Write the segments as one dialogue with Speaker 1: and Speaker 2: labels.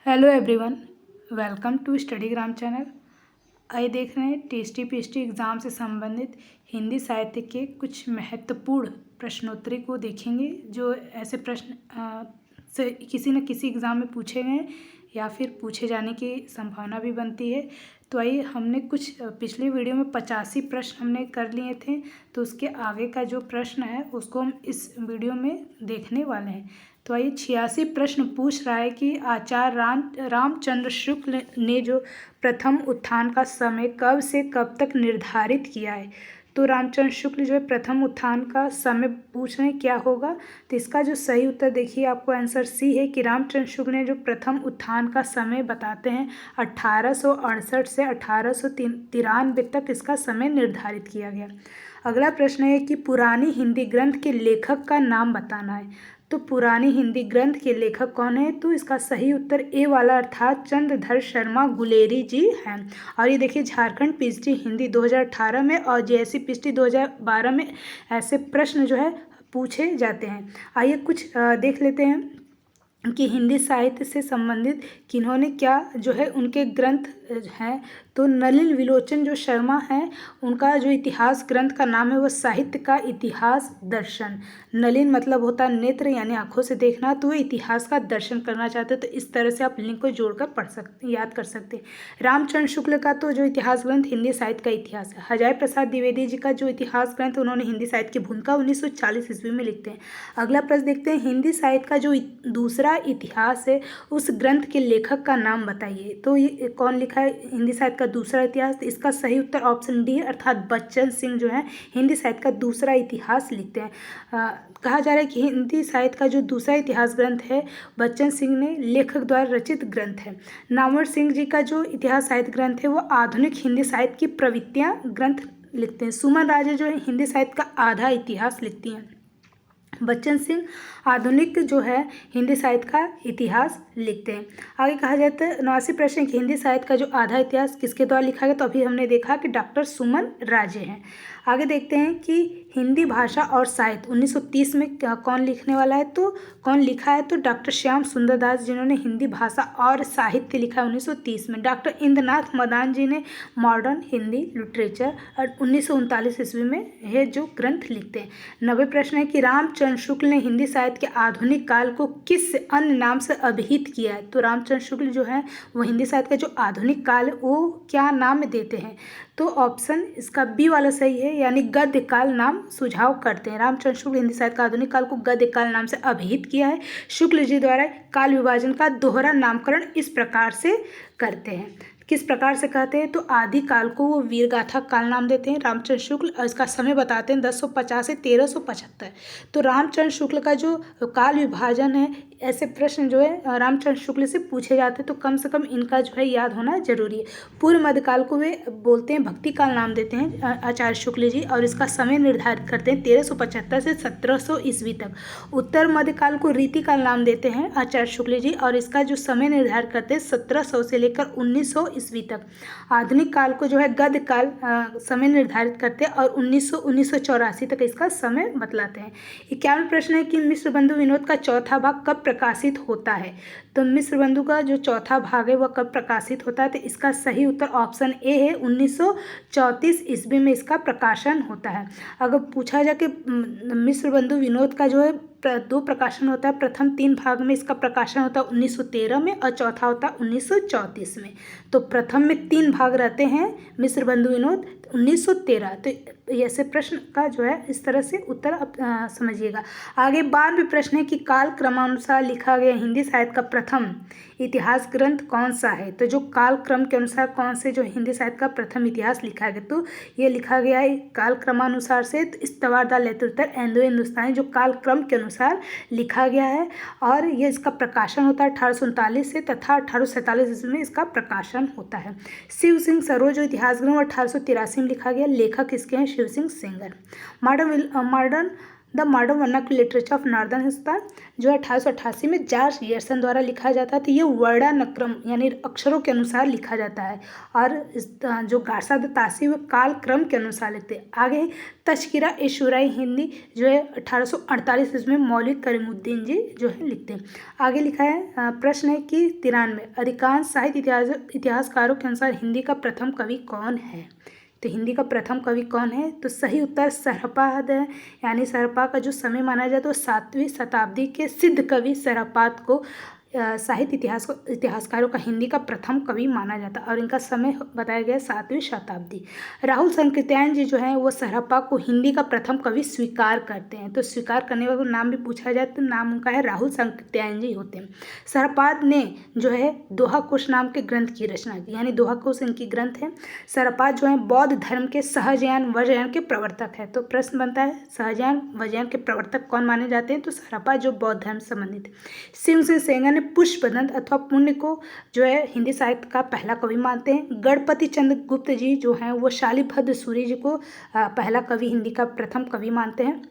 Speaker 1: Hello everyone, welcome to Studygram channel. आइए देख रहे हैं टीएसटी पीएसटी एग्ज़ाम से संबंधित हिंदी साहित्य के कुछ महत्वपूर्ण प्रश्नोत्तरी को देखेंगे जो ऐसे प्रश्न से किसी न किसी एग्ज़ाम में पूछे गए या फिर पूछे जाने की संभावना भी बनती है। तो आइए, हमने कुछ पिछली वीडियो में 85 प्रश्न हमने कर लिए थे, तो उसके आगे का जो प्रश्न है उसको हम इस वीडियो में देखने वाले हैं। तो आइए, 86 प्रश्न पूछ रहा है कि आचार्य रामचंद्र शुक्ल ने जो प्रथम उत्थान का समय कब से कब तक निर्धारित किया है। तो रामचंद्र शुक्ल जो है प्रथम उत्थान का समय पूछ रहे हैं क्या होगा। तो इसका जो सही उत्तर देखिए, आपको आंसर सी है कि रामचंद्र शुक्ल ने जो प्रथम उत्थान का समय बताते हैं 1868 से 1893 तक इसका समय निर्धारित किया गया। अगला प्रश्न है कि पुरानी हिंदी ग्रंथ के लेखक का नाम बताना है। तो पुरानी हिंदी ग्रंथ के लेखक कौन है। तो इसका सही उत्तर ए वाला अर्थात चंद्रधर शर्मा गुलेरी जी हैं। और ये देखिए, झारखंड पीएचडी हिंदी 2018 में और जेएससी पीएचडी 2012 में ऐसे प्रश्न जो है पूछे जाते हैं। आइए कुछ देख लेते हैं कि हिंदी साहित्य से संबंधित किन्होंने क्या जो है उनके ग्रंथ हैं। तो नलिन विलोचन जो शर्मा हैं, उनका जो इतिहास ग्रंथ का नाम है वो साहित्य का इतिहास दर्शन। नलिन मतलब होता है नेत्र यानी आंखों से देखना, तो वो इतिहास का दर्शन करना चाहते हैं। तो इस तरह से आप लिंक को जोड़कर पढ़ सकते, याद कर सकते हैं। रामचंद्र शुक्ल का तो जो इतिहास ग्रंथ हिंदी साहित्य का इतिहास है। हजारी प्रसाद द्विवेदी जी का जो इतिहास ग्रंथ उन्होंने हिंदी साहित्य की भूमिका 1940 ईस्वी में लिखते हैं। अगला प्रश्न देखते हैं, हिंदी साहित्य का जो दूसरा इतिहास है उस ग्रंथ के लेखक का नाम बताइए। तो ये कौन लिखा है हिंदी साहित्य का दूसरा इतिहास। तो इसका सही उत्तर ऑप्शन डी है, अर्थात बच्चन सिंह जो है हिंदी साहित्य का दूसरा इतिहास लिखते हैं। कहा जा रहा है कि हिंदी साहित्य का जो दूसरा इतिहास ग्रंथ है बच्चन सिंह ने लेखक द्वारा रचित ग्रंथ है। नामवर सिंह जी का जो इतिहास साहित्य ग्रंथ है वो आधुनिक हिंदी साहित्य की प्रवृत्तियाँ ग्रंथ लिखते हैं। सुमन राजे जो है हिंदी साहित्य का आधा इतिहास लिखती हैं। बच्चन सिंह आधुनिक जो है हिंदी साहित्य का इतिहास लिखते हैं। आगे कहा जाता है 89 प्रश्न कि हिंदी साहित्य का जो आधा इतिहास किसके द्वारा लिखा गया। तो अभी हमने देखा कि डॉक्टर सुमन राजे हैं। आगे देखते हैं कि हिंदी भाषा और साहित्य 1930 में कौन लिखने वाला है। तो कौन लिखा है। तो डॉक्टर श्याम सुंदर दास जिन्होंने हिंदी भाषा और साहित्य लिखा है 1930 में। डॉक्टर इंद्रनाथ मदान जी ने मॉडर्न हिंदी लिटरेचर और 1939 ईस्वी में ये जो ग्रंथ लिखते हैं। 90 प्रश्न है कि रामचंद्र शुक्ल ने हिंदी साहित्य के आधुनिक काल को किस अन्य नाम से अभिहित किया है। तो रामचंद्र शुक्ल जो है वो हिंदी साहित्य का जो आधुनिक काल है वो क्या नाम देते हैं। तो ऑप्शन इसका बी वाला सही है, यानी गद्य काल नाम सुझाव करते हैं। रामचंद्र शुक्ल हिंदी साहित्य का आधुनिक काल को गद्य काल नाम से अभिहित किया है। शुक्ल जी द्वारा काल विभाजन का दोहरा नामकरण इस प्रकार से करते हैं। किस प्रकार से कहते हैं। तो आदि काल को वो वीर गाथा काल नाम देते हैं रामचंद्र शुक्ल, और इसका समय बताते हैं 1050 से 1375। तो रामचंद्र शुक्ल का जो काल विभाजन है, ऐसे प्रश्न जो है रामचंद्र शुक्ल से पूछे जाते हैं, तो कम से कम इनका जो है याद होना जरूरी है। पूर्व मध्यकाल को वे बोलते हैं भक्ति काल नाम देते हैं आचार्य शुक्ल जी, और इसका समय निर्धारित करते हैं 1375 से 1700 ईस्वी तक। उत्तर मध्यकाल को रीति काल नाम देते हैं आचार्य शुक्ल जी, और इसका जो समय निर्धारित करते हैं 1700 से लेकर 1900 ईस्वी तक। आधुनिक काल को जो है गद्य काल समय निर्धारित करते हैं और 1984 तक इसका समय बतलाते हैं। 51 प्रश्न है कि मिश्र बंधु विनोद का चौथा भाग कब प्रकाशित होता है। तो मिश्र बंधु का जो चौथा भाग है वह कब प्रकाशित होता है। तो इसका सही उत्तर ऑप्शन ए है, 1934 ईस्वी में इसका प्रकाशन होता है। अगर पूछा जाए कि मिश्र बंधु विनोद का जो है दो प्रकाशन होता है, प्रथम 3 भाग में इसका प्रकाशन होता है 1913 में और चौथा होता है 1934 में। तो प्रथम में 3 भाग रहते हैं मिश्र बंधु विनोद 1913। तो ऐसे प्रश्न का जो है इस तरह से उत्तर आप समझिएगा। आगे 12वें प्रश्न है कि काल क्रमानुसार लिखा गया हिंदी साहित्य का प्रथम इतिहास ग्रंथ कौन सा है। तो जो काल क्रम के अनुसार कौन से जो हिंदी साहित्य का प्रथम इतिहास लिखा गया, तो ये लिखा गया है काल क्रमानुसार से इस्तवारदार लेतुतर एंडो हिंदुस्तानी, जो काल क्रम के अनुसार लिखा गया है। और ये इसका प्रकाशन होता है 1839 से तथा 1847 ईस्वी में इसका प्रकाशन होता है। शिव सिंह सरोज जो इतिहास ग्रंथ 1883 में लिखा गया, लेखक इसके हैं Shiv Singh Sengar. Modern the modern vernacular literature of northern Hindustan जो 1888 में जॉर्ज गियर्सन द्वारा लिखा जाता है। तो ये वर्णानुक्रम यानी अक्षरों के अनुसार लिखा जाता है और इस जो गारसा द तासी वो काल क्रम के अनुसार लिखते हैं। आगे तज़किरा ए शुराई हिंदी जो है 1848 इसमें मौलवी करीमुद्दीन जी जो है लिखते हैं। आगे लिखा है प्रश्न है कि 93 अधिकांश साहित्य इतिहासकारों के अनुसार हिंदी का प्रथम कवि कौन है। तो हिंदी का प्रथम कवि कौन है, तो सही उत्तर सरहपाद है। यानी सरहपा का जो समय माना जाता है तो 7वीं शताब्दी के सिद्ध कवि सरहपाद को साहित्य इतिहासकारों का हिंदी का प्रथम कवि माना जाता है और इनका समय बताया गया 7वीं शताब्दी। राहुल संकृत्यायन जी जो है वो सरहपा को हिंदी का प्रथम कवि स्वीकार करते हैं। तो स्वीकार करने वाला नाम भी पूछा जाए तो नाम उनका है राहुल संकृत्यायन जी होते हैं। सरहपाद ने जो है दोहा कोश नाम के ग्रंथ की रचना की, यानी दोहा कोश इनकी ग्रंथ है। सरहपाद जो है बौद्ध धर्म के सहजयान वज्रयान के प्रवर्तक है। तो प्रश्न बनता है सहजयान वज्रयान के प्रवर्तक कौन माने जाते हैं, तो सरहपा जो बौद्ध धर्म से संबंधित। सिंह सिंह सेंगर ने पुष्पदंत अथवा पुण्य को जो है हिंदी साहित्य का पहला कवि मानते हैं। गणपति चंद्र गुप्त जी जो हैं वो शालिभद्र सूरी जी को पहला कवि हिंदी का प्रथम कवि मानते हैं।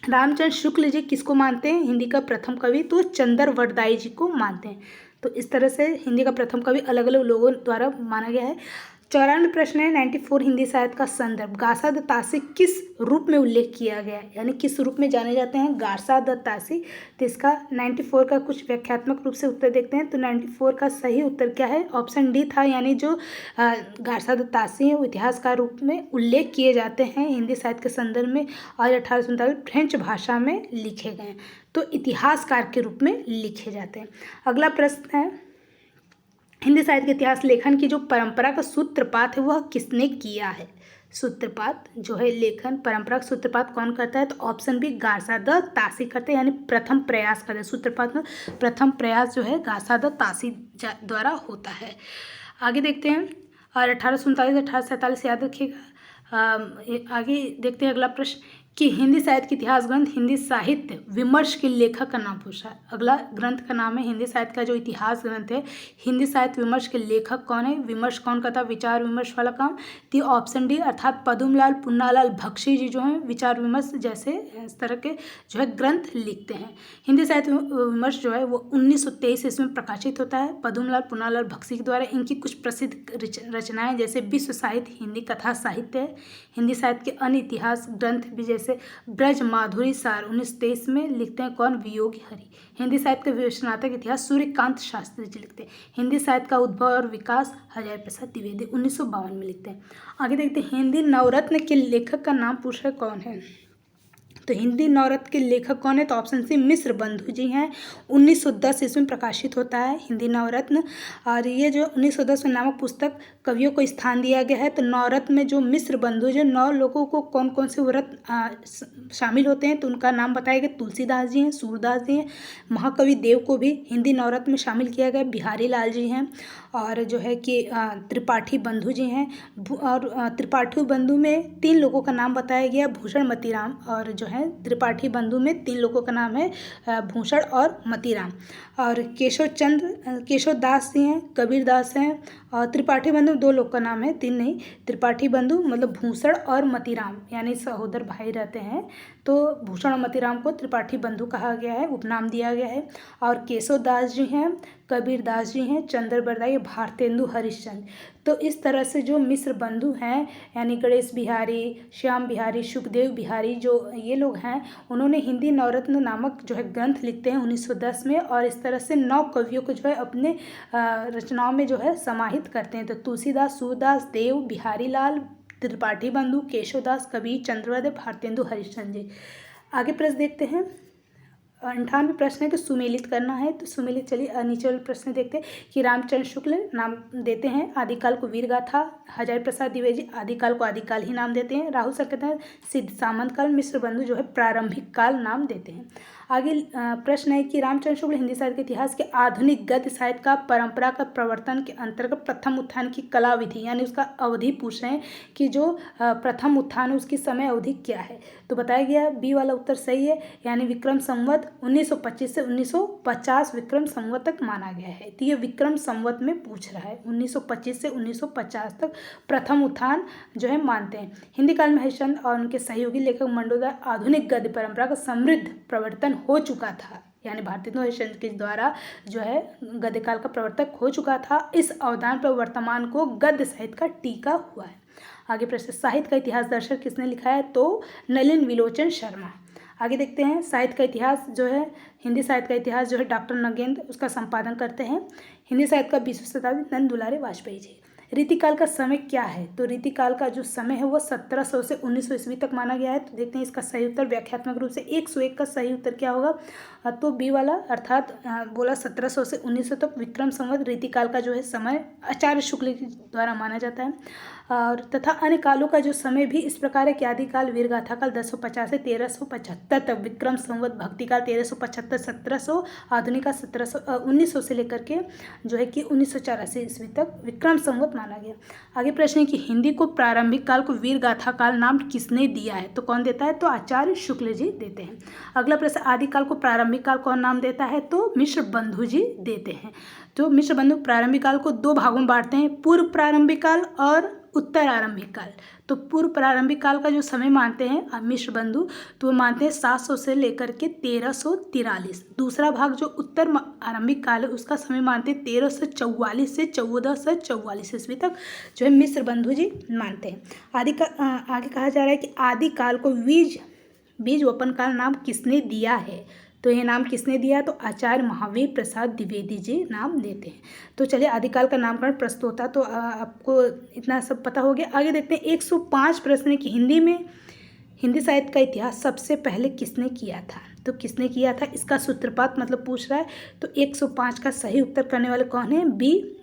Speaker 1: रामचंद्र शुक्ल जी किसको मानते हैं हिंदी का प्रथम कवि, तो चंद्र वरदाई जी को मानते हैं। तो इस तरह से हिंदी का प्रथम कवि अलग अलग लोगों द्वारा माना गया है। 94 प्रश्न है 94 हिंदी साहित्य का संदर्भ गारसा द तासी किस रूप में उल्लेख किया गया है, यानी किस रूप में जाने जाते हैं गारसा द तासी। तो इसका 94 का कुछ व्याख्यात्मक रूप से उत्तर देखते हैं। तो 94 का सही उत्तर क्या है, ऑप्शन डी था, यानी जो गारसा द तासी है वो इतिहासकार रूप में उल्लेख किए जाते हैं हिंदी साहित्य के संदर्भ में और 1847 फ्रेंच भाषा में लिखे गए हैं, तो इतिहासकार के रूप में लिखे जाते हैं। अगला प्रश्न है हिंदी साहित्य के इतिहास लेखन की जो परंपरा का सूत्रपात है वह किसने किया है। सूत्रपात जो है लेखन परंपरा का सूत्रपात कौन करता है, तो ऑप्शन बी गारसा द तासी करते हैं, यानी प्रथम प्रयास करते हैं। सूत्रपात में प्रथम प्रयास जो है गारसा द तासी द्वारा होता है। आगे देखते हैं और 1847 1847 याद रखिएगा। आगे देखते हैं अगला प्रश्न कि हिंदी साहित्य के इतिहास ग्रंथ हिंदी साहित्य विमर्श के लेखक का नाम पूछा है। अगला ग्रंथ का नाम है हिंदी साहित्य का जो इतिहास ग्रंथ है हिंदी साहित्य विमर्श के लेखक कौन है, विमर्श कौन करता है, विचार विमर्श वाला काम। तो ऑप्शन डी अर्थात पद्मलाल पुन्नालाल बख्शी जी जो हैं विचार विमर्श जैसे इस तरह के जो है ग्रंथ लिखते हैं। हिंदी साहित्य विमर्श जो है वो 1923 इसमें प्रकाशित होता है पद्मलाल पुन्नालाल बख्शी के द्वारा। इनकी कुछ प्रसिद्ध रचनाएं जैसे विश्व साहित्य हिंदी कथा साहित्य है। हिंदी साहित्य के अन्य इतिहास ग्रंथ भी जैसे ब्रज माधुरी सार 1923 में लिखते हैं कौन, वियोगी हरि। हिंदी साहित्य का विवेचनात्मक इतिहास सूर्यकांत शास्त्री जी लिखते हैं। हिंदी साहित्य का उद्भव और विकास हजारी प्रसाद द्विवेदी 1952 में लिखते हैं। आगे देखते हैं हिंदी नवरत्न के लेखक का नाम पूछा कौन है। तो हिंदी नवरत्न के लेखक कौन है, तो ऑप्शन सी मिश्र बंधु जी हैं। 1910 इसमें प्रकाशित होता है हिंदी नवरत्न और ये जो 1910 में नामक पुस्तक कवियों को स्थान दिया गया है। तो नवरत्न में जो मिश्र बंधु जो 9 लोगों को कौन कौन से व्रत शामिल होते हैं, तो उनका नाम बताया गया तुलसीदास जी हैं, सूरदास जी हैं, महाकवि देव को भी हिंदी नवरत्न में शामिल किया गया, बिहारी लाल जी हैं और जो है कि त्रिपाठी बंधु जी हैं। और त्रिपाठी बंधु में 3 लोगों का नाम बताया गया, भूषण मतीराम, और जो है त्रिपाठी बंधु में 3 लोगों का नाम है भूषण और मतीराम। और केशव दास जी हैं, कबीर दास हैं और त्रिपाठी बंधु 2 लोग का नाम है, 3 नहीं। त्रिपाठी बंधु मतलब भूषण और मतीराम यानी सहोदर भाई रहते हैं, तो भूषण और मतीराम को त्रिपाठी बंधु कहा गया है, उपनाम दिया गया है। और केशव दास जी हैं, कबीर दास जी हैं, चंद्र बरदाई, भारतेंदु हरिश्चंद्र। तो इस तरह से जो मिश्र बंधु हैं यानी गणेश बिहारी, श्याम बिहारी, सुखदेव बिहारी जो ये लोग हैं उन्होंने हिंदी नवरत्न नामक जो है ग्रंथ लिखते हैं 1910 में और इस तरह से 9 कवियों को जो है अपने रचनाओं में जो है समाहित करते हैं। तो तुलसीदास, सूरदास, देव, बिहारी लाल, त्रिपाठी बंधु, केशवदास, कबीर, चंद्रवदय, भारतेंदु हरिश्चंद्र जी। आगे प्रश्न देखते हैं 98 प्रश्न है कि सुमेलित करना है। तो सुमेलित चलिए नीचे वाले प्रश्न देखते हैं कि रामचंद्र शुक्ल नाम देते हैं आदिकाल को वीर गाथा, हजारी प्रसाद द्विवेदी आदिकाल को आदिकाल ही नाम देते हैं, राहुल संकृत्यायन सिद्ध सामंत काल, मिश्र बंधु जो है प्रारंभिक काल नाम देते हैं। आगे प्रश्न है कि रामचंद्र शुक्ल हिंदी साहित्य के इतिहास के आधुनिक गद्य साहित्य का परंपरा का प्रवर्तन के अंतर्गत प्रथम उत्थान की कला विधि यानी उसका अवधि पूछ रहे हैं कि जो प्रथम उत्थान है उसकी समय अवधि क्या है। तो बताया गया बी वाला उत्तर सही है, यानी विक्रम संवत 1925 से 1950 विक्रम संवत तक माना गया है। तो ये विक्रम संवत में पूछ रहा है, 1925 से 1950 तक प्रथम उत्थान जो है मानते हैं। हिंदी काल में हरिश्चंद्र और उनके सहयोगी लेखक मंडो द्वारा आधुनिक गद्य परंपरा का समृद्ध प्रवर्तन हो चुका था, यानी भारतेंदु हरिश्चंद्र के द्वारा जो है गद्य काल का प्रवर्तक हो चुका था। इस अवदान पर वर्तमान को गद्य साहित्य का टीका हुआ है। आगे प्रश्न, साहित्य का इतिहास दर्शक किसने लिखा है? तो नलिन विलोचन शर्मा। आगे देखते हैं साहित्य का इतिहास जो है, हिंदी साहित्य का इतिहास जो है डॉक्टर नगेंद्र उसका संपादन करते हैं। हिंदी साहित्य का 20वीं शताब्दी नंद दुलारे वाजपेयी जी। रीतिकाल का समय क्या है? तो रीतिकाल का जो समय है वो 1700 से 1900 ईस्वी तक माना गया है। तो देखते हैं इसका सही उत्तर व्याख्यात्मक रूप से 101 का सही उत्तर क्या होगा? तो बी वाला, अर्थात बोला 1700 से 1900 तक विक्रम संवत रीतिकाल का जो है समय आचार्य शुक्ल के द्वारा माना जाता है। और तथा अन्य कालों का जो समय भी इस प्रकार है कि आदिकाल वीरगाथा काल 1050 से 1375 तक, विक्रम संवत भक्तिकाल 1375 1700, आधुनिक काल 1900 से लेकर के जो है कि 1984 ईस्वी तक विक्रम संवत माना गया। आगे प्रश्न है कि हिंदी को प्रारंभिक काल को वीरगाथा काल नाम किसने दिया है? तो कौन देता है? तो आचार्य शुक्ल जी देते हैं। अगला प्रश्न, आदिकाल को प्रारंभिक काल कौन नाम देता है? तो मिश्र बंधु जी देते हैं। तो मिश्र बंधु प्रारंभिक काल को दो भागों में बांटते हैं, पूर्व प्रारंभिक काल और उत्तर आरंभिक काल। तो पूर्व प्रारंभिक काल का जो समय मानते हैं मिश्र बंधु, तो वो मानते हैं 700 से लेकर के 1343। दूसरा भाग जो उत्तर आरंभिक काल है उसका समय मानते हैं 1344 से 1444 ईस्वी तक जो है मिश्र बंधु जी मानते हैं। आगे कहा जा रहा है कि आदिकाल को बीज वपन काल नाम किसने दिया है? तो ये नाम किसने दिया? तो आचार्य महावीर प्रसाद द्विवेदी जी नाम देते हैं। तो चलिए आदिकाल का नामकरण प्रस्तुत होता, तो आपको इतना सब पता हो गया। आगे देखते हैं 105 प्रश्न की हिंदी साहित्य का इतिहास सबसे पहले किसने किया था? तो किसने किया था इसका सूत्रपात मतलब पूछ रहा है। तो 105 का सही उत्तर करने वाले कौन है? बी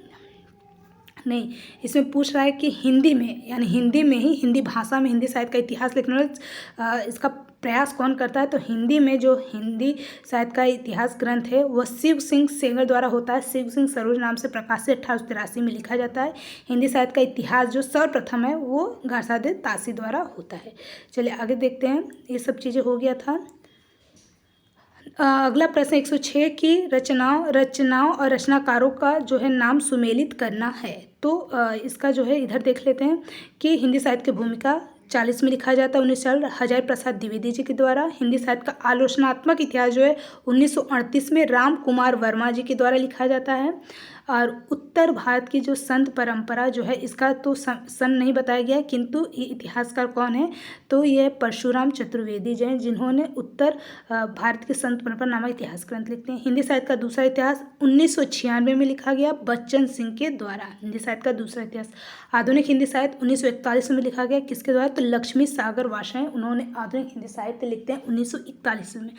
Speaker 1: नहीं, इसमें पूछ रहा है कि हिंदी में, यानी हिंदी में ही, हिंदी भाषा में हिंदी साहित्य का इतिहास लिखने वाले इसका प्रयास कौन करता है? तो हिंदी में जो हिंदी साहित्य का इतिहास ग्रंथ है वह शिव सिंह सेंगर द्वारा होता है। शिव सिंह सरोज नाम से प्रकाशित 1883 में लिखा जाता है। हिंदी साहित्य का इतिहास जो सर्वप्रथम है वो घासादे तासी द्वारा होता है। चलिए आगे देखते हैं, ये सब चीज़ें हो गया था। अगला प्रश्न 106 की रचनाओं और रचनाकारों का जो है नाम सुमेलित करना है। तो इसका जो है इधर देख लेते हैं कि हिंदी साहित्य की भूमिका 40 में लिखा जाता है 1940 हजारी प्रसाद द्विवेदी जी के द्वारा। हिंदी साहित्य का आलोचनात्मक इतिहास जो है 1938 में राम कुमार वर्मा जी के द्वारा लिखा जाता है। और उत्तर भारत की जो संत परंपरा जो है इसका तो सन नहीं बताया गया, किंतु ये इतिहासकार कौन है? तो ये परशुराम चतुर्वेदी जी हैं, जिन्होंने उत्तर भारत के संत परंपरा नामक इतिहास ग्रंथ लिखते हैं। हिंदी साहित्य का दूसरा इतिहास 1996 में लिखा गया बच्चन सिंह के द्वारा। हिंदी साहित्य का दूसरा इतिहास। आधुनिक हिंदी साहित्य 1941 में लिखा गया, किसके द्वारा? तो लक्ष्मी सागर वाषाएं, उन्होंने आधुनिक हिंदी साहित्य लिखते हैं 1941 में।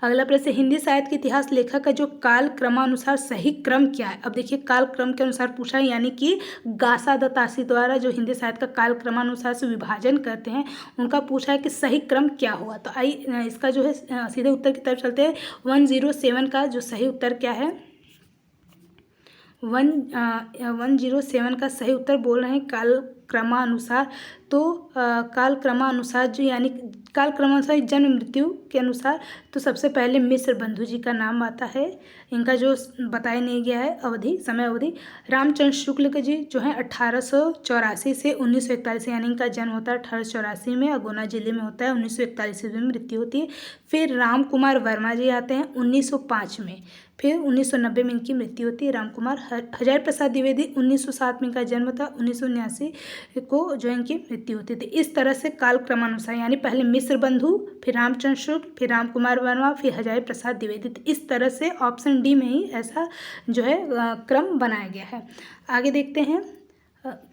Speaker 1: अगला प्रश्न, हिंदी साहित्य के इतिहास लेखक का जो काल क्रमानुसार सही क्रम क्या है? अब देखिए काल क्रम के अनुसार पूछा है, यानी कि गासा दत्तासी द्वारा जो हिंदी साहित्य का काल क्रमानुसार से विभाजन करते हैं उनका पूछा है कि सही क्रम क्या हुआ। तो आइए इसका जो है सीधे उत्तर की तरफ चलते हैं। 107 का जो सही उत्तर क्या है? 107 का सही उत्तर बोल रहे हैं काल क्रमानुसार। तो काल क्रमानुसार जो, यानी काल क्रमानुसार जन्म मृत्यु के अनुसार, तो सबसे पहले मिश्र बंधु जी का नाम आता है। इनका जो बताया नहीं गया है अवधि, समय अवधि। रामचंद्र शुक्ल जी जो है 1884 से 1941, यानी इनका जन्म होता है 1884 में, अगुना जिले में होता है। 1941 में मृत्यु होती है। फिर राम कुमार वर्मा जी आते हैं 1905 में। फिर 1990 में इनकी मृत्यु होती है। राम कुमार हजारी प्रसाद द्विवेदी 1907 में इनका जन्म था, 1979 को जो इनकी मृत्यु होती थी। इस तरह से काल क्रमानुसार, यानी पहले मिश्र बंधु, फिर रामचंद्र शुक्ल, फिर राम कुमार वर्मा, फिर हजारी प्रसाद द्विवेदी। इस तरह से ऑप्शन डी में ही ऐसा जो है क्रम बनाया गया है। आगे देखते हैं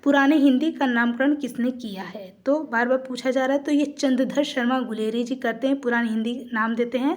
Speaker 1: पुराने हिंदी का नामकरण किसने किया है? तो बार बार पूछा जा रहा है। तो ये चंद्रधर शर्मा गुलेरी जी करते हैं, पुरानी हिंदी नाम देते हैं।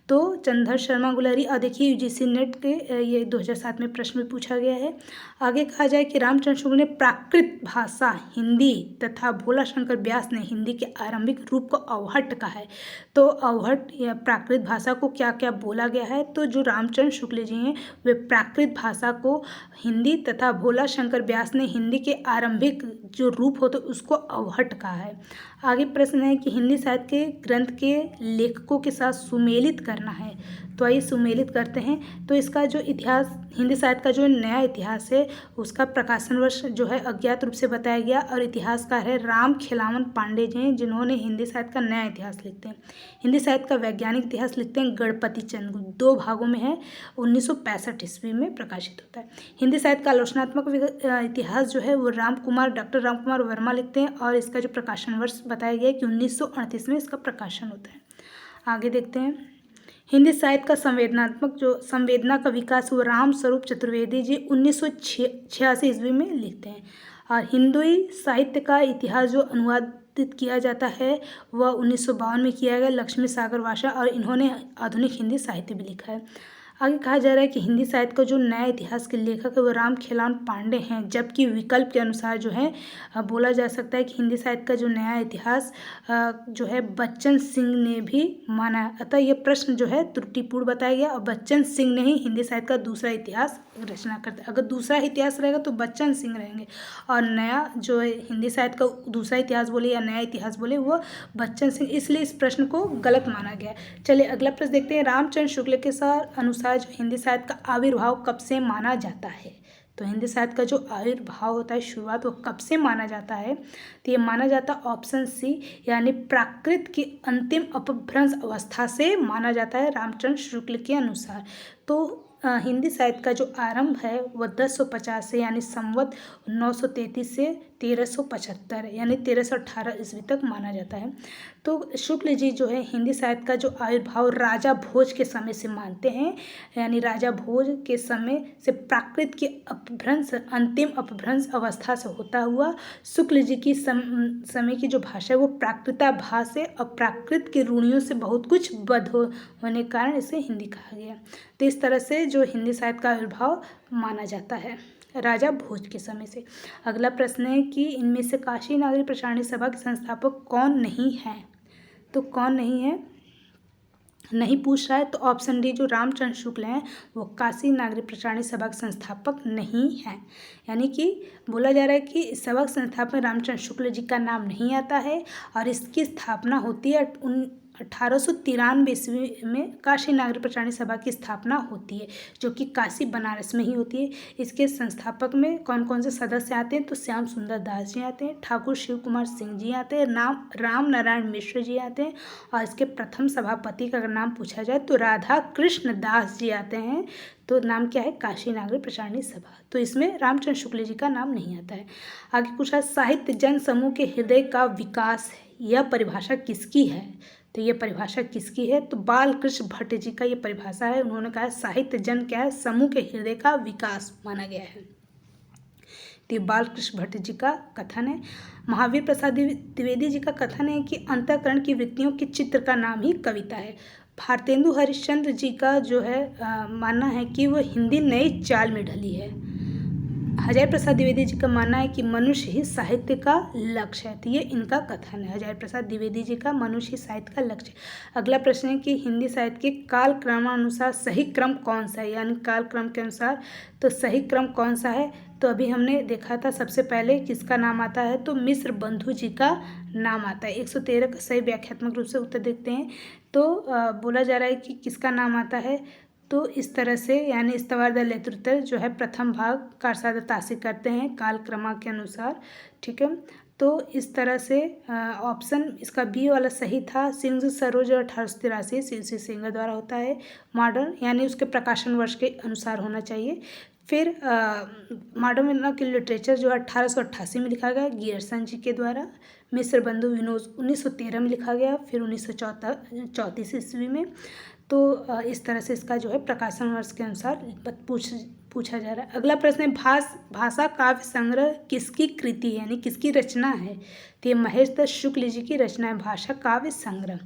Speaker 1: तो चंद्रधर शर्मा गुलरी। और देखिए यूजीसी नेट के ये 2007 में प्रश्न में पूछा गया है। आगे कहा जाए कि रामचंद्र शुक्ल ने प्राकृत भाषा हिंदी तथा भोला शंकर व्यास ने हिंदी के आरंभिक रूप को अवहट कहा है। तो अवहट या प्राकृत भाषा को क्या क्या बोला गया है, तो जो रामचंद्र शुक्ल जी हैं वे प्राकृत भाषा को हिंदी तथा भोला शंकर व्यास ने हिंदी के आरंभिक जो रूप होते उसको अवहट कहा है। आगे प्रश्न है कि हिंदी साहित्य के ग्रंथ के लेखकों के साथ सुमेलित करना है, तो आइए सुमेलित करते हैं। तो इसका जो इतिहास, हिंदी साहित्य का जो नया इतिहास है उसका प्रकाशन वर्ष जो है अज्ञात रूप से बताया गया, और इतिहासकार है राम खिलावन पांडे जी हैं जिन्होंने हिंदी साहित्य का नया इतिहास लिखते हैं। हिंदी साहित्य का वैज्ञानिक इतिहास लिखते हैं गणपति चंद्र, 2 भागों में है, 1965 ईस्वी में प्रकाशित होता है। हिंदी साहित्य का आलोचनात्मक इतिहास जो है वो डॉक्टर राम कुमार वर्मा लिखते हैं, और इसका जो प्रकाशन वर्ष बताया गया है कि 1938 में इसका प्रकाशन होता है। आगे देखते हैं हिंदी साहित्य का संवेदना का विकास वो राम स्वरूप चतुर्वेदी जी 1986 ईस्वी में लिखते हैं। और हिंदुई साहित्य का इतिहास जो अनुवादित किया जाता है वह 1952 में किया गया लक्ष्मी सागर वाशा, और इन्होंने आधुनिक हिंदी साहित्य भी लिखा है। आगे कहा जा रहा है कि हिंदी साहित्य का जो नया इतिहास के लेखक है वो राम खिलावन पांडे हैं, जबकि विकल्प के अनुसार जो है बोला जा सकता है कि हिंदी साहित्य का जो नया इतिहास जो है बच्चन सिंह ने भी माना है। अतः ये प्रश्न जो है त्रुटिपूर्ण बताया गया, और बच्चन सिंह ने ही हिंदी साहित्य का दूसरा इतिहास रचना करते हैं। अगर दूसरा इतिहास रहेगा तो बच्चन सिंह रहेंगे, और नया जो है हिंदी साहित्य का दूसरा इतिहास बोले या नया इतिहास बोले वो बच्चन सिंह, इसलिए इस प्रश्न को गलत माना गया। चलिए अगला प्रश्न देखते हैं। रामचंद्र शुक्ल के अनुसार जो हिंदी साहित्य का आविर्भाव कब से माना जाता है, तो हिंदी साहित्य का जो आविर्भाव होता है शुरुआत वो कब से माना जाता है, तो ये माना जाता है ऑप्शन सी यानी प्राकृत की अंतिम अपभ्रंश अवस्था से माना जाता है रामचंद्र शुक्ल के अनुसार। तो हिंदी साहित्य का जो आरंभ है वह 1050 से यानी संवत 933 से 1375 यानी 1318 ईस्वी तक माना जाता है। तो शुक्ल जी जो है हिंदी साहित्य का जो आविर्भाव राजा भोज के समय से मानते हैं, यानी राजा भोज के समय से प्राकृत की अपभ्रंश अंतिम अपभ्रंश अवस्था से होता हुआ शुक्ल जी की समय की जो भाषा है वो प्राकृता भाषा से और प्राकृत के रूढ़ियों से बहुत कुछ बद्ध होने के कारण इसे हिंदी कहा गया। तो इस तरह से जो हिंदी साहित्य का आविर्भाव माना जाता है राजा भोज के समय से। अगला प्रश्न है कि इनमें से काशी नागरी प्रचारणी सभा के संस्थापक कौन नहीं हैं, तो कौन नहीं है, नहीं पूछ रहा है, तो ऑप्शन डी जो रामचंद्र शुक्ल हैं वो काशी नागरी प्रचारणी सभा के संस्थापक नहीं हैं। यानी कि बोला जा रहा है कि इस सभा के संस्थापक में रामचंद्र शुक्ल जी का नाम नहीं आता है, और इसकी स्थापना होती है 1893 ईस्वी में काशी नागरी प्रचारणी सभा की स्थापना होती है, जो कि काशी बनारस में ही होती है। इसके संस्थापक में कौन कौन से सदस्य आते हैं, तो श्याम सुंदर दास जी आते हैं, ठाकुर शिव कुमार सिंह जी आते हैं, राम नारायण मिश्र जी आते हैं, और इसके प्रथम सभापति का अगर नाम पूछा जाए तो राधा कृष्ण दास जी आते हैं। तो नाम क्या है, काशी नागरी प्रचारणी सभा। तो इसमें रामचंद्र शुक्ल जी का नाम नहीं आता है। आगे पूछा साहित्य जन समूह के हृदय का विकास, यह परिभाषा किसकी है, तो ये परिभाषा किसकी है, तो बालकृष्ण भट्ट जी का ये परिभाषा है। उन्होंने कहा साहित्य जन क्या है, समूह के हृदय का विकास माना गया है। तो बालकृष्ण भट्ट जी का कथन है। महावीर प्रसाद द्विवेदी जी का कथन है कि अंतःकरण की वृत्तियों के चित्र का नाम ही कविता है। भारतेंदु हरिश्चंद्र जी का जो है मानना है कि वह हिंदी नई चाल में ढली है। हजारी प्रसाद द्विवेदी जी का मानना है कि मनुष्य ही साहित्य का लक्ष्य है। तो ये इनका कथन है, हजारी प्रसाद द्विवेदी जी का, मनुष्य ही साहित्य का लक्ष्य। अगला प्रश्न है कि हिंदी साहित्य के काल क्रमानुसार सही क्रम कौन सा है, यानी काल क्रम के अनुसार तो सही क्रम कौन सा है, तो अभी हमने देखा था सबसे पहले किसका नाम आता है, तो मिश्र बंधु जी का नाम आता है। 113 का सही व्याख्यात्मक रूप से उत्तर देखते हैं। तो बोला जा रहा है कि किसका नाम आता है, तो इस तरह से यानी इस्तवार लेतृत्व जो है प्रथम भाग कारसाद तासी करते हैं काल क्रमा के अनुसार, ठीक है। तो इस तरह से ऑप्शन इसका बी वाला सही था। सिंह सरोज 1883 सी सिंह द्वारा होता है। मॉडर्न यानी उसके प्रकाशन वर्ष के अनुसार होना चाहिए। फिर मॉडर्न की लिटरेचर जो 1888 में लिखा गया गियर्सन जी के द्वारा। मिश्र बंधु विनोद 1913 में लिखा गया, फिर 1934 ईस्वी में। तो इस तरह से इसका जो है प्रकाशन वर्ष के अनुसार पूछा जा रहा है। अगला प्रश्न है भाषा काव्य संग्रह किसकी कृति है, यानी किसकी रचना है। तो ये महेश दत्त शुक्ल जी की रचना है भाषा काव्य संग्रह।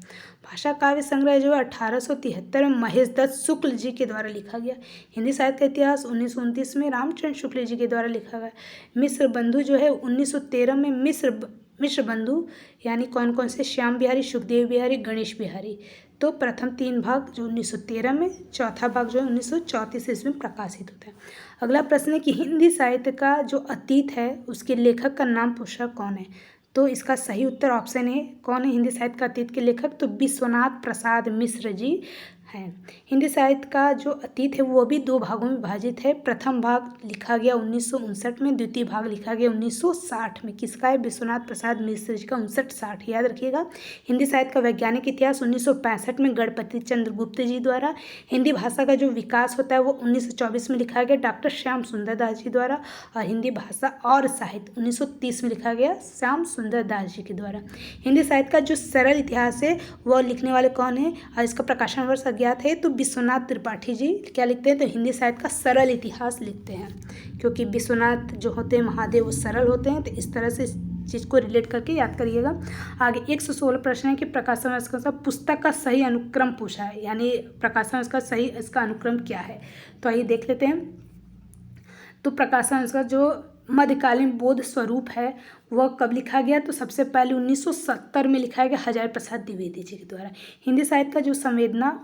Speaker 1: भाषा काव्य संग्रह जो 1873 में महेश दत्त शुक्ल जी के द्वारा लिखा गया। हिंदी साहित्य का इतिहास 1929 में रामचंद्र शुक्ल जी के द्वारा लिखा गया। मिश्र बंधु जो है 1913 में मिश्र बंधु यानी कौन कौन से, श्याम बिहारी, सुखदेव बिहारी, गणेश बिहारी। तो प्रथम 3 भाग जो 1913 में, चौथा भाग जो है 1934 ईस्वी में प्रकाशित होता है। अगला प्रश्न है कि हिंदी साहित्य का जो अतीत है उसके लेखक का नाम पूछा कौन है। तो इसका सही उत्तर ऑप्शन है, कौन है हिंदी साहित्य का अतीत के लेखक, तो विश्वनाथ प्रसाद मिश्र जी हैं। हिंदी साहित्य का जो अतीत है वो भी 2 भागों में विभाजित है। प्रथम भाग लिखा गया 1959 में, द्वितीय भाग लिखा गया 1960 में। किसका है, विश्वनाथ प्रसाद मिश्र जी का 59-60 याद रखिएगा। हिंदी साहित्य का वैज्ञानिक इतिहास 1965 में गणपति चंद्र गुप्त जी द्वारा। हिंदी भाषा का जो विकास होता है वो 1924 में लिखा गया डॉक्टर श्याम सुंदर दास जी द्वारा। और हिंदी भाषा और साहित्य 1930 में लिखा गया श्याम सुंदर दास जी के द्वारा। हिंदी साहित्य का जो सरल इतिहास है वो लिखने वाले कौन है, और इसका प्रकाशन वर्ष अज्ञात है, तो विश्वनाथ त्रिपाठी जी क्या लिखते हैं, तो हिंदी साहित्य का सरल इतिहास लिखते हैं। क्योंकि विश्वनाथ जो होते हैं महादेव वो सरल होते हैं, तो इस तरह से इस चीज़ को रिलेट करके याद करिएगा। आगे 116 प्रश्न है कि प्रकाशन वर्ष का पुस्तक का सही अनुक्रम पूछा है, यानी प्रकाशन वर्ष का सही इसका अनुक्रम क्या है। तो आइए देख लेते हैं। तो प्रकाशन वर्ष का जो मध्यकालीन बोध स्वरूप है वह कब लिखा गया, तो सबसे पहले 1970 में लिखा गया हजारी प्रसाद द्विवेदी जी के द्वारा। हिंदी साहित्य का जो संवेदना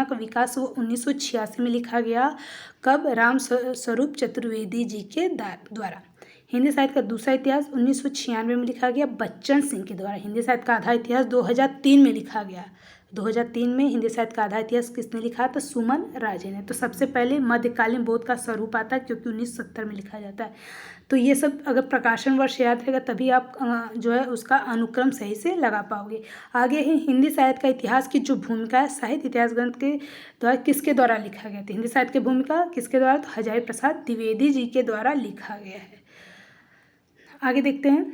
Speaker 1: का विकास वो 1986 में लिखा गया, कब, राम स्वरूप चतुर्वेदी जी के द्वारा। हिंदी साहित्य का दूसरा इतिहास 1996 में लिखा गया बच्चन सिंह के द्वारा। हिंदी साहित्य का आधा इतिहास 2003 में लिखा गया। 2003 में हिंदी साहित्य का आधा इतिहास किसने लिखा, तो सुमन राजे ने। तो सबसे पहले मध्यकालीन बोध का स्वरूप आता है क्योंकि 1970 में लिखा जाता है। तो ये सब अगर प्रकाशन वर्ष याद रहेगा तभी आप जो है उसका अनुक्रम सही से लगा पाओगे। आगे है हिंदी साहित्य का इतिहास की जो भूमिका है साहित्य इतिहास ग्रंथ के द्वारा किसके द्वारा लिखा गया था। हिंदी साहित्य की भूमिका किसके द्वारा, तो हजारी प्रसाद द्विवेदी जी के द्वारा लिखा गया है। आगे देखते हैं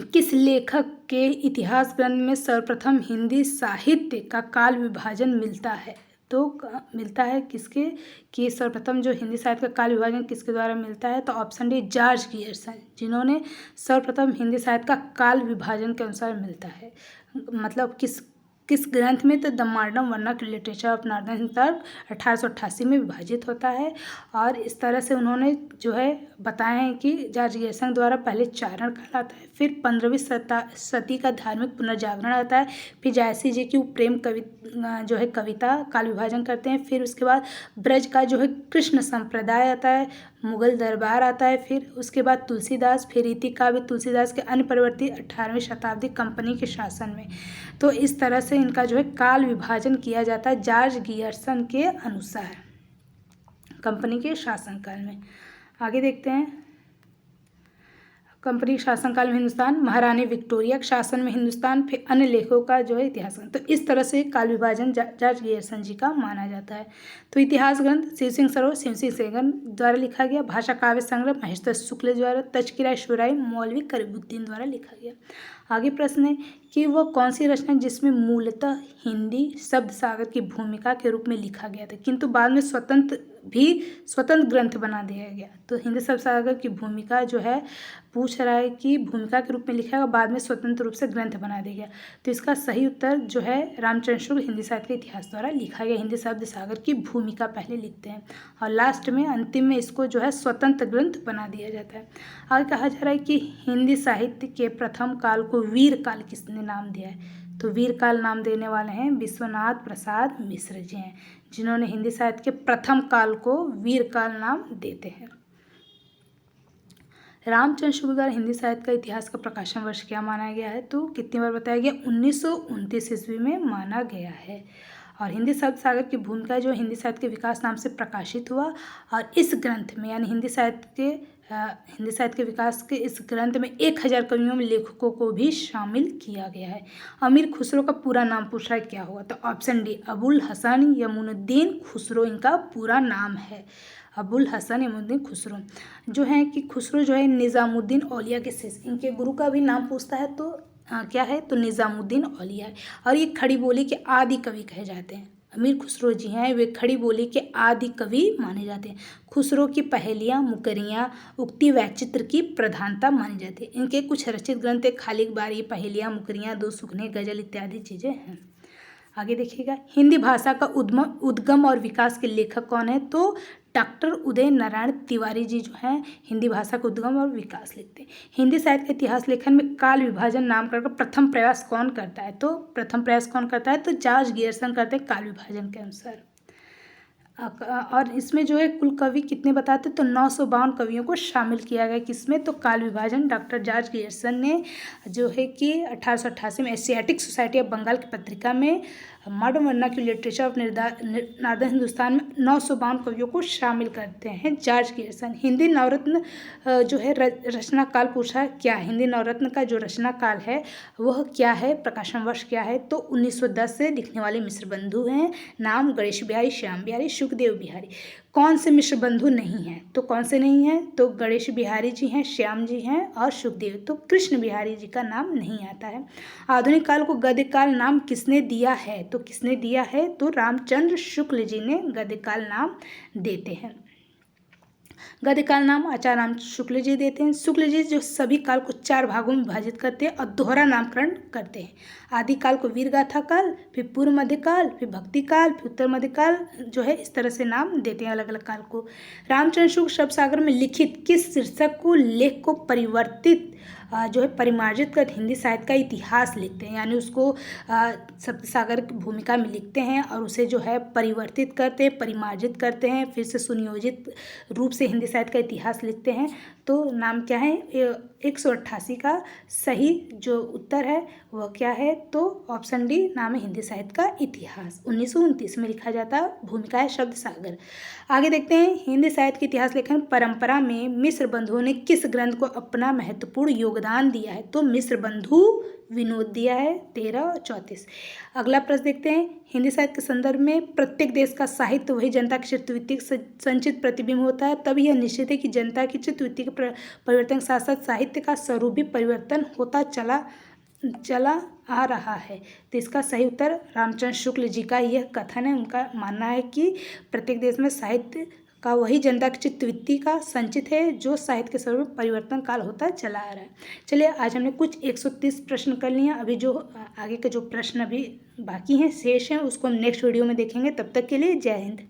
Speaker 1: किस लेखक के इतिहास ग्रंथ में सर्वप्रथम हिंदी साहित्य का काल विभाजन मिलता है। तो मिलता है किसके, कि सर्वप्रथम जो हिंदी साहित्य का काल विभाजन किसके द्वारा मिलता है, तो ऑप्शन डी जॉर्ज गियर्सन, जिन्होंने सर्वप्रथम हिंदी साहित्य का काल विभाजन के अनुसार मिलता है। मतलब किस ग्रंथ में, तो the modern vernacular literature of northern Hindustan 1888 में विभाजित होता है। और इस तरह से उन्होंने जो है बताया है कि जॉर्ज गियर्सन द्वारा पहले चारण काल आता है, फिर 15वीं सदी का धार्मिक पुनर्जागरण आता है, फिर जायसी जी की प्रेम जो है कविता काल विभाजन करते हैं, फिर उसके बाद ब्रज का जो है कृष्ण संप्रदाय आता है, मुगल दरबार आता है, फिर उसके बाद तुलसीदास, फिर रीति काव्य तुलसीदास के अन्य परिवर्ती 18वीं शताब्दी कंपनी के शासन में। तो इस तरह से इनका जो है काल विभाजन किया जाता है जॉर्ज गियर्सन के अनुसार कंपनी के शासनकाल में। आगे देखते हैं कंपनी के शासनकाल में हिंदुस्तान, महारानी विक्टोरिया के शासन में हिंदुस्तान, फिर अन्य लेखों का जो है इतिहास। तो इस तरह से काल विभाजन जॉर्ज गियर्सन जी का माना जाता है। तो इतिहास ग्रंथ शिव सिंह सरोवर शिव सिंह सेगन द्वारा लिखा गया, भाषा काव्य संग्रह महेश दत्त शुक्ल द्वारा, तज़किरा शुराई मौलवी करीमुद्दीन द्वारा लिखा गया। आगे प्रश्न है कि वह कौन सी रचना जिसमें मूलतः हिंदी शब्द सागर की भूमिका के रूप में लिखा गया था किंतु बाद में स्वतंत्र ग्रंथ बना दिया गया। तो हिंदी शब्द सागर की भूमिका जो है पूछ रहा है कि भूमिका के रूप में लिखा है, बाद में स्वतंत्र रूप से ग्रंथ बना दिया गया। तो इसका सही उत्तर जो है रामचंद्र शुक्ल हिंदी साहित्य के इतिहास द्वारा लिखा गया हिंदी शब्द सागर की भूमिका पहले लिखते हैं और लास्ट में अंतिम में इसको जो है स्वतंत्र ग्रंथ बना दिया जाता है। आगे कहा जा रहा है कि हिंदी साहित्य के प्रथम काल को वीर काल किसने नाम दिया है। तो वीर काल नाम देने वाले हैं विश्वनाथ प्रसाद मिश्र जी हैं, जिन्होंने हिंदी साहित्य के प्रथम काल को वीर काल नाम देते हैं। रामचंद्र शुक्ल द्वारा हिंदी साहित्य का इतिहास का प्रकाशन वर्ष क्या माना गया है, तो कितनी बार बताया गया, 1929 ईस्वी में माना गया है। और हिंदी शब्द सागर की भूमिका जो हिंदी साहित्य के विकास नाम से प्रकाशित हुआ और इस ग्रंथ में यानी हिंदी साहित्य के विकास के इस ग्रंथ में 1000 कवियों में लेखकों को भी शामिल किया गया है। अमीर खुसरो का पूरा नाम पूछा है क्या होगा, तो ऑप्शन डी अबुल हसन यमुनुद्दीन खुसरो इनका पूरा नाम है। अबुल हसन यमुनुद्दीन खुसरो जो है कि खुसरो जो है निज़ामुद्दीन औलिया के शिष्य, इनके गुरु का भी नाम पूछता है तो क्या है, तो निज़ामुद्दीन औलिया है। और ये खड़ी बोली के आदि कवि कहे जाते हैं। अमीर खुसरो जी हैं वे खड़ी बोली के आदि कवि माने जाते हैं। खुसरो की पहेलियाँ, मुकरियाँ, उक्ति वैचित्र की प्रधानता मानी जाती है। इनके कुछ रचित ग्रंथ खाली बारी, पहेलियाँ, मुकरियाँ, दो सुखने, गजल इत्यादि चीज़ें हैं। आगे देखिएगा, हिंदी भाषा का उद्गम और विकास के लेखक कौन है? तो डॉक्टर उदय नारायण तिवारी जी जो हैं हिंदी भाषा का उद्गम और विकास लिखते हैं। हिंदी साहित्य के इतिहास लेखन में काल विभाजन नामकरण का प्रथम प्रयास कौन करता है? तो प्रथम प्रयास कौन करता है? तो जॉर्ज गियर्सन करते हैं काल विभाजन के अनुसार। और इसमें जो है कुल कवि कितने बताते, तो 952 कवियों को शामिल किया गया। किसमें? तो काल विभाजन डॉक्टर जॉर्ज गियर्सन ने जो है कि 1888 में एशियाटिक सोसाइटी ऑफ बंगाल की पत्रिका में modern vernacular literature of northern Hindustan में 952 कवियों को शामिल करते हैं जॉर्ज गियर्सन। हिंदी नवरत्न जो है रचना काल पूछा क्या? हिंदी नवरत्न का जो रचना काल है वह क्या है? प्रकाशन वर्ष क्या है? तो 1910 से लिखने वाले मिश्र बंधु हैं। नाम गणेश बिहारी, श्याम बिहारी, सुखदेव बिहारी। कौन से मिश्र बंधु नहीं हैं? तो कौन से नहीं हैं? तो गणेश बिहारी जी हैं, श्याम जी हैं और सुखदेव। तो कृष्ण बिहारी जी का नाम नहीं आता है। आधुनिक काल को गद्य काल नाम किसने दिया है? तो किसने दिया है? तो रामचंद्र शुक्ल जी ने गद्य काल नाम देते हैं। गद्य काल नाम आचार्य राम शुक्ल जी देते हैं। शुक्ल जी जो सभी काल को 4 भागों में विभाजित करते हैं और दोहरा नामकरण करते हैं। आदि काल को वीर गाथा काल, फिर पूर्व मध्य काल, फिर भक्ति काल, फिर उत्तर मध्य काल जो है इस तरह से नाम देते हैं अलग अलग काल को। रामचंद्र शुक्ल शब्द सागर में लिखित किस शीर्षक को लेख को परिवर्तित जो है परिमार्जित कर हिंदी साहित्य का इतिहास लिखते हैं, यानी उसको सप्तसागर की भूमिका में लिखते हैं और उसे जो है परिवर्तित करते हैं, परिमार्जित करते हैं, फिर से सुनियोजित रूप से हिंदी साहित्य का इतिहास लिखते हैं। तो नाम क्या है? 188 का सही जो उत्तर है वह क्या है? तो ऑप्शन डी नाम है हिंदी साहित्य का इतिहास। 1929 में लिखा जाता भूमिका है शब्द सागर। आगे देखते हैं, हिंदी साहित्य के इतिहास लेखन परंपरा में मिश्र बंधुओं ने किस ग्रंथ को अपना महत्वपूर्ण योगदान दिया है? तो मिश्र बंधु विनोद दिया है 13 और 34। अगला प्रश्न देखते हैं, हिंदी साहित्य के संदर्भ में प्रत्येक देश का साहित्य वही जनता की चित्तवृत्ति संचित प्रतिबिंब होता है, तब यह निश्चित है कि जनता की चित्तवृत्ति के परिवर्तन के साथ साथ साहित्य का स्वरूप भी परिवर्तन होता चला आ रहा है। तो इसका सही उत्तर रामचंद्र शुक्ल जी का यह कथन है। उनका मानना है कि प्रत्येक देश में साहित्य का वही जनता की चित्तवृत्ति का संचित है जो साहित्य के स्वरूप परिवर्तन काल होता चला आ रहा है। चलिए आज हमने कुछ 130 प्रश्न कर लिए। अभी जो आगे के जो प्रश्न अभी बाकी हैं शेष हैं उसको हम नेक्स्ट वीडियो में देखेंगे। तब तक के लिए जय हिंद।